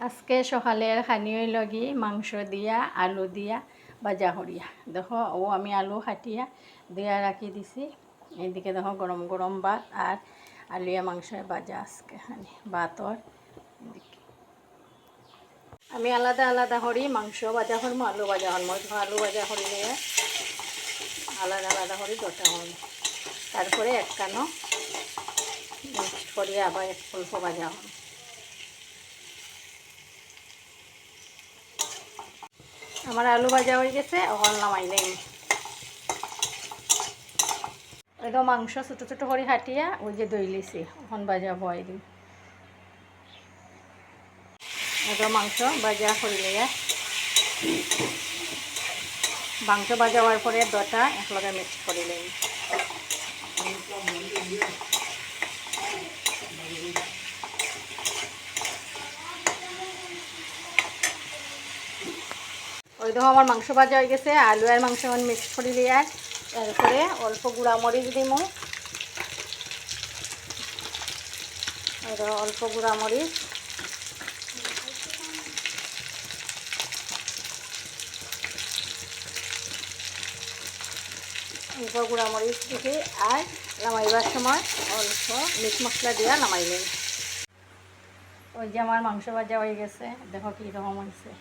আজকে সকালের খানিও লগি মাংস দিয়া আলু দিয়া বাজা করিয়া দেখো ও আমি আলু কাটিয়া দিয়া রাখি দিছি। এইদিকে দেখো গরম গরম ভাত আর আলুয়া মাংসের বাজা আজকে খানি ভাতর এদিকে আমি আলাদা আলাদা করি মাংস বাজা করবো আলু বাজা করবো। আলু বাজা করিলে আলাদা আলাদা করি গোটা করবো, তারপরে একখানো মিক্সড করিয়া আবার অল্প বাজা করবো। আমার আলু ভাজা হয়ে গেছে, এখন নামাই নেই। ওই তো মাংস ছোটো ছোটো করে কাটিয়া ওই যে দই লিছি, এখন ভাজা বয় দিই। ওই তো মাংস ভাজা করিলে মাংস ভাজা হওয়ার পরে দটা একলগে মিক্স করে নিই। ওই দেখো আমার মাংস ভাজা হয়ে গেছে, আলু আর মাংস মিক্স করে নিয়ে আর এরপরে অল্প গুঁড়া মরিচ দিব, অল্প গুঁড়া মরিচ, অল্প গুঁড়া মরিচ দিকে আর নামাইবার সময় অল্প মিট মশলা দিয়া নামাই নিই। ওই যে আমার মাংস ভাজা হয়ে গেছে, দেখো কীরকম হয়েছে।